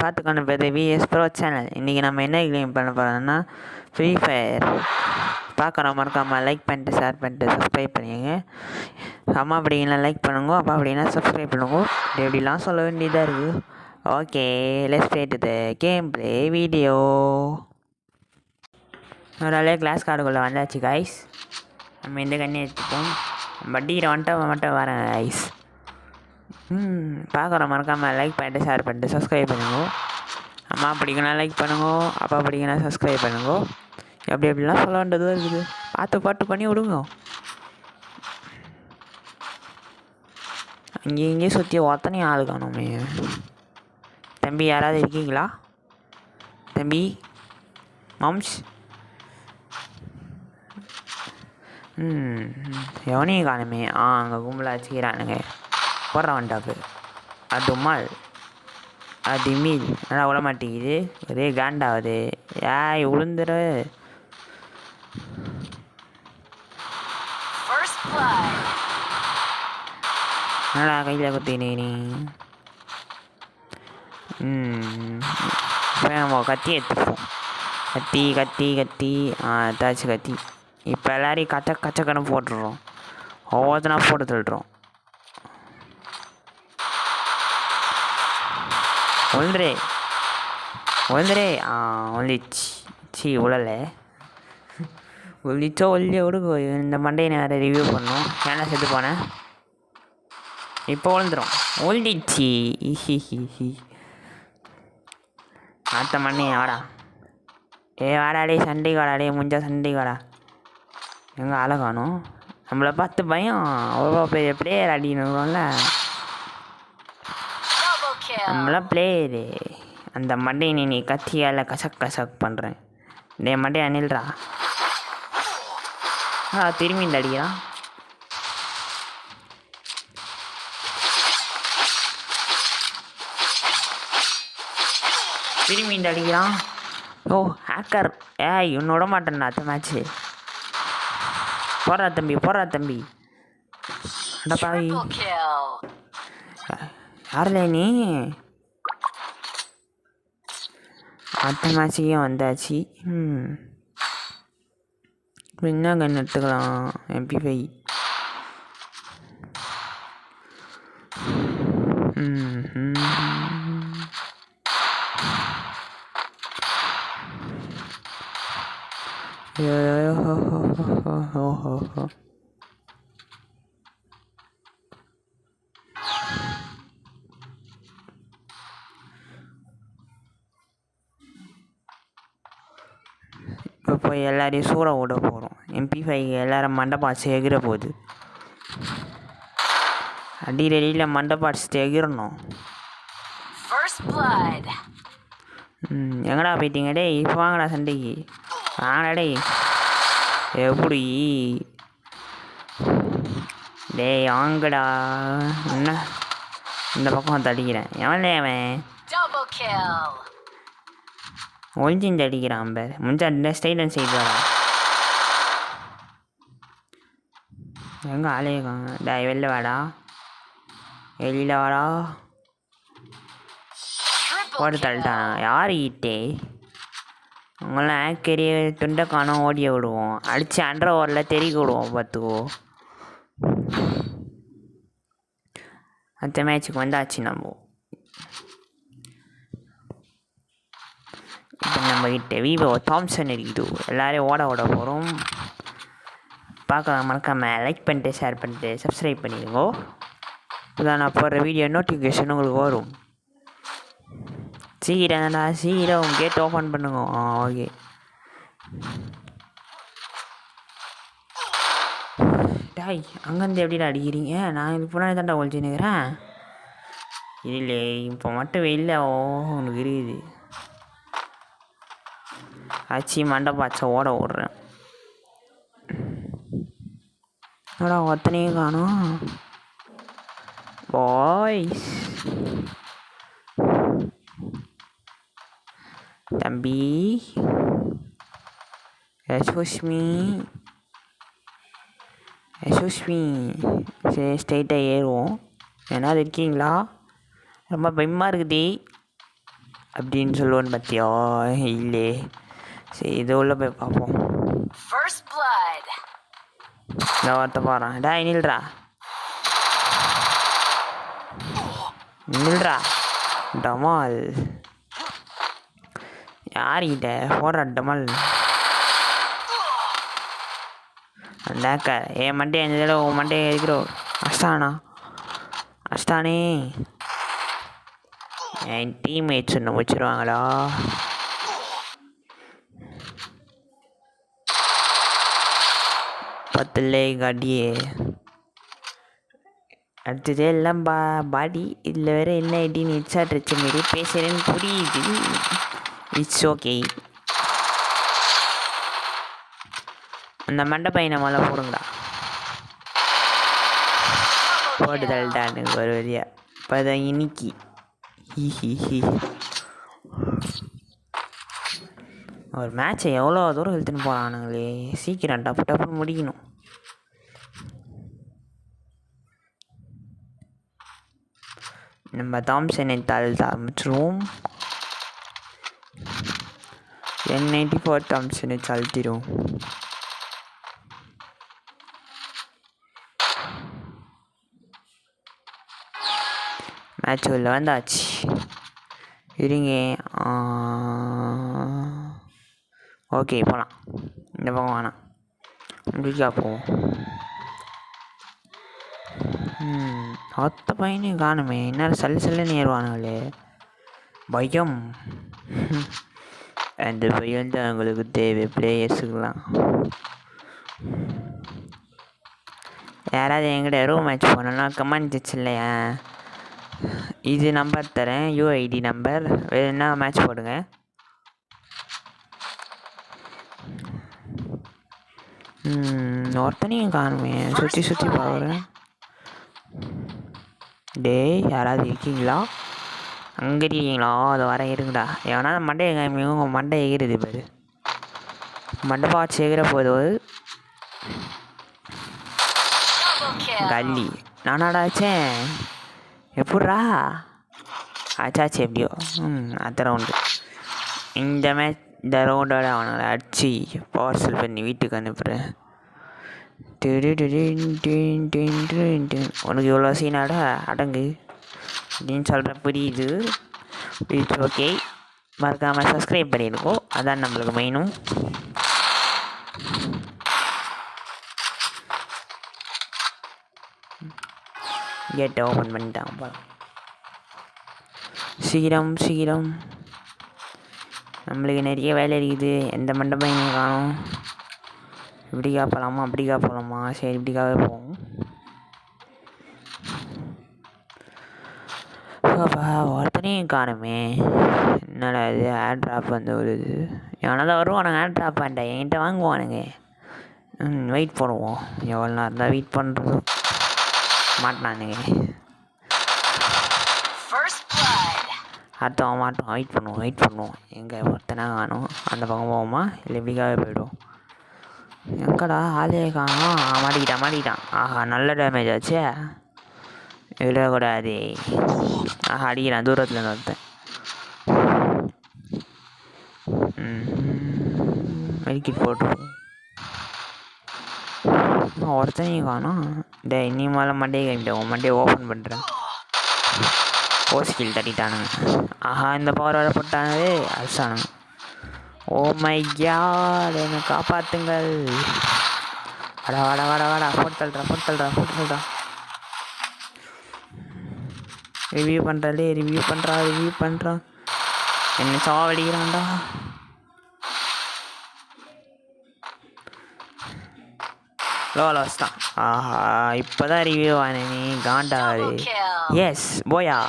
பார்த்துக்கொண்டு போது vs bro channel. இன்றைக்கி நம்ம என்ன கேம் பண்ண போகிறோம்னா ஃப்ரீ ஃபயர். பார்க்குறோம், மறக்காமல் லைக் பண்ணிட்டு ஷேர் பண்ணிட்டு சப்ஸ்கிரைப் பண்ணிங்க. அம்மா அப்படின்னா லைக் பண்ணுங்க, அப்பா அப்படின்னா சப்ஸ்கிரைப் பண்ணுங்க. எப்படிலாம் சொல்ல வேண்டியதாக இருக்குது. Okay, let's play to the game play video. ஒரு கிளாஸ் கார்டுக்குள்ளே வந்தாச்சு கைஸ். நம்ம இந்த கண்ணி எடுத்துப்போம். வட்டிக்கிற மட்டும் வரேன் கைஸ். பார்க்குறோம், மறக்காமல் லைக் பண்ணிட்டு ஷேர் பண்ணிட்டு சப்ஸ்கிரைப் பண்ணுங்க. அம்மா பிடிக்கணும் லைக் பண்ணுங்க, அப்பா பிடிக்கணும் சப்ஸ்கிரைப் பண்ணுங்க. எப்படிலாம் சொல்ல வேண்டியதாக இருக்குது. பாட்டு பண்ணி விடுங்க. இங்கேயும் சுற்றி ஒத்தனையும் ஆள் காணுமே. தம்பி யாராவது இருக்கீங்களா? தம்பி மாம்ஸ். எவனையும் காணுமே. அங்கே கும்பலாக வச்சுக்கிறானுங்க. போடுற வண்டாக்கு அது உம்மாள் அது மீல் நல்லா விட மாட்டேங்குது. ஒரே காண்டாகுது. ஏய் உளுந்துரு. நல்லா கையில் குத்தினே நீ. நம்ம கத்தி எடுத்துப்போம். கத்தி ஏதாச்சும் கத்தி. இப்போ எல்லாரையும் கச்சக்கன்னு போட்டுடுறோம். ஒவ்வொருத்தனா போட்டு தள்ளுறோம். ஒழுந்துரே ஒழிச்சு உழலை ஒழிச்சோ விடுங்க. இந்த மண்டையை நான் வேறு ரிவ்யூ பண்ணோம். ஏன்னா செத்து போனேன். இப்போ விழுந்துடும். ஒழிச்சு அடுத்த மண்டையை வாடா. வாடாடே சண்டை வாடாடே முஞ்சா சண்டை வாடா. எங்கே ஆளை காணும். நம்மளை பார்த்து பயம். அவ்வளோ பெரிய பிளேயர் அடிக்கணும்ல. நம்மளாம் பிளேயரு. அந்த மண்டையை நீ கத்தியால் கசக் பண்ணுறேன். டே மண்டையை அணில்றா. திரும்பி இந்த அடிக்கிறான். திரும்பி இந்த அடிக்கிறான். ஓ ஹேக்கர். இன்னும் விட மாட்டேன்டா அடுத்த மேட்ச்சு. போடுறா தம்பி. அடப்பாவி யாரில்ல நீ? அடுத்த மேட்சுக்கே வந்தாச்சு. என்ன கன்று எடுத்துக்கலாம்? MP5. இப்போ போய் எல்லாரையும் சூற விட போகிறோம். MP5 எல்லோரும் மண்டபாட்சி எகிற போகுது. அடியில் மண்டபாட்சி எகிரணும். எங்கடா போயிட்டீங்க டே? இப்போ வாங்கடா சண்டைக்கு. வாங்கடா டே. எப்படி டே வாங்கடா. என்ன இந்த பக்கம் தடிக்கிறேன். எவன்ல அவன் ஒழிஞ்சிஞ்சு அடிக்கிறான். பேர் முஞ்சா ஸ்டைல் அண்ட் சைடு வாடா. எங்கே ஆலையக்காங்க. டா வெளில வாடா. போட்டு தள்ளிட்டானா? யார் ஈட்டே? அவங்களாம் ஆக்கரிய துண்டை காணோம். ஓடிய விடுவோம். அடித்து அண்டர் ஓவரில் தெறிக்க விடுவோம். பார்த்துக்கோ. அடுத்த மேட்சுக்கு வந்தாச்சு நம்ம. இப்போ நம்மக்கிட்ட விவோ தாம்சன் இருக்குது. எல்லோரையும் ஓட போகிறோம். பார்க்கலாம், மறக்காமல் லைக் பண்ணிட்டு ஷேர் பண்ணிட்டு சப்ஸ்கிரைப் பண்ணிடுங்க. இதான் நான் போடுற வீடியோ நோட்டிஃபிகேஷன் உங்களுக்கு வரும். சீக்கிரம் கேட் ஓப்பன் பண்ணுங்க. ஓகே. டாய் அங்கேருந்து எப்படிடா அடிக்கிறீங்க? நான் இது புறாணி தாண்டா ஒழிச்சுன்னுக்கிறேன். இல்லை இப்போ மட்டும் வெளில உனக்கு இருக்குது. ஆச்சு மண்டபாச்சை ஓட விட்றேன். என்னடா ஒத்தனையும் காணும். பாய்ஸ் தம்பி யசுஷ்மி சரி ஸ்ட்ரைட்டாக ஏறுவோம். ஏன்னா அது இருக்கீங்களா? ரொம்ப பயமாக இருக்குது. அப்படின்னு சொல்லுவோன்னு பார்த்தியா? இல்லை, சரி இது உள்ள போய் பார்ப்போம். இந்த வார்த்தை பாறேன். டேய் நில்றா நில்றா டமால். யார்கிட்ட போடுற டமால்? அந்தாக்க என் மண்டே அந்த தடவை உன் மண்டே இருக்கிறோம். அஷ்டானே என் டீம்மேட்ஸ் ஒன்று வச்சுருவாங்களா? பத்துல காட்டியே அடுத்தது எல்லாம் பாடி. இதில் வேறு என்ன ஐடின்னு ஹெட்ஷாட் வச்ச மாரி பேசுகிறேன்னு புரியுது. It's okay. அந்த மண்டை பையனை மேலே போடுங்கடா. போட்டுதல்டான்னு ஒரு வழியா இப்போ அதை இன்னைக்கு ஒரு மேட்சை எவ்வளோ தூரம் இழுத்துன்னு போகிறானுங்களே. சீக்கிரம் டப்பு டப்புன்னு முடிக்கணும். நம்ம தாம்சனை ஆரம்பிச்சிருவோம். N94 தாம்சனை அழுத்திடுவோம். மேட்ச் உள்ள வந்தாச்சு. இருங்க. ஓகே போகலாம். இந்த பக்கம் வேணாம், முடிக்கா போவோம். ஒத்த பையனையும் காணுமே. என்ன சல்லுன்னு ஏறுவானுங்களே. பயம். அந்த பயம் தான் அவங்களுக்கு தேவை. பிளேயர்ஸுக்கெலாம் யாராவது என்கிட்ட ரூம் மேட்ச் போனோம்னா கமெண்ட் இல்லையா, இது நம்பர் தரேன், யூஐடி நம்பர், வேணுன்னா மேட்ச் போடுங்க. ஒருத்தனையும் காணுமே. சுற்றி பார்க்குறேன். டேய் யாராவது இருக்கீங்களா? அங்கே இருக்கீங்களா? அதை வர இருங்கடா. ஏன்னா மண்டையை காமிங்க. உங்கள் மண்டை எகிறது பாரு. மண்டை பாச்சு எகிற போது கல்லி நானாடாச்சேன். எப்பட்றா ஆச்சாச்சு? எப்படியோ அடுத்த ரவுண்டு. இந்த ரவுண்டோட அவனை அடிச்சு பார்சல் பண்ணி வீட்டுக்கு அனுப்புகிறேன். உனக்கு இவ்வளோ சீனாடா அடங்கு அப்படின்னு சொல்கிற புரியுது. It's okay. மறக்காமல் சப்ஸ்கிரைப் பண்ணியிருக்கோம். அதான் நம்மளுக்கு மெயினும். கேட்டை ஓப்பன் பண்ணிட்டான் பா. சீக்கிரம் நம்மளுக்கு நிறைய வேலை இருக்குது. எந்த மண்டபம் காணும். இப்படிக்கா போகலாமா அப்படிக்கா போகலாமா? சரி இப்படிக்காவே போவோம். ஒருத்தனையும் காணுமே. என்னடா இது ஏர் ட்ராப் வந்து ஒரு இது எவனாதான் வருவானுங்க. ஏர் ட்ராப் வேண்டா என்கிட்ட வாங்குவானுங்க. வெயிட் பண்ணுவோம். எவ்வளோ நேரம் இருந்தால் வெயிட் பண்ணுறது மாட்டினானுங்க. அடுத்தவன் மாட்டோம். வெயிட் பண்ணுவோம். எங்கே ஒருத்தனா காணும். அந்த பக்கம் போவோமா இல்லை இப்படிக்காவே போய்டுவோம். எங்கடா ஆளே காணும். மாட்டிக்கிட்டான். ஆஹா நல்ல டேமேஜ் ஆச்சே. விடக்கூடாது. ஆஹா அடிக்கிறான் தூரத்தில் ஒருத்தன். மெடிக்கிட் போட்டுருவோம். ஒருத்தனையும் காணும். டே இன்னி மேலே மண்டையை கழிட்டோம். மண்டையை ஓப்பன் பண்ணுறேன். ஓஸ்கில் தட்டிட்டானுங்க. ஆஹா இந்த பவர் வர போட்டானே அடிச்சானுங்க. ஓ மை காட் என்னை காப்பாற்றுங்கள். வாடா போட்டு தள்ளுறா. ரிவ்யூ பண்ணுறான். என்ன சாவடிக்கிறான்டா. லோலாஸ் தான். ஆஹா இப்போதான் ரிவ்யூ ஆனே. நீ காண்டாரு. எஸ் போயா.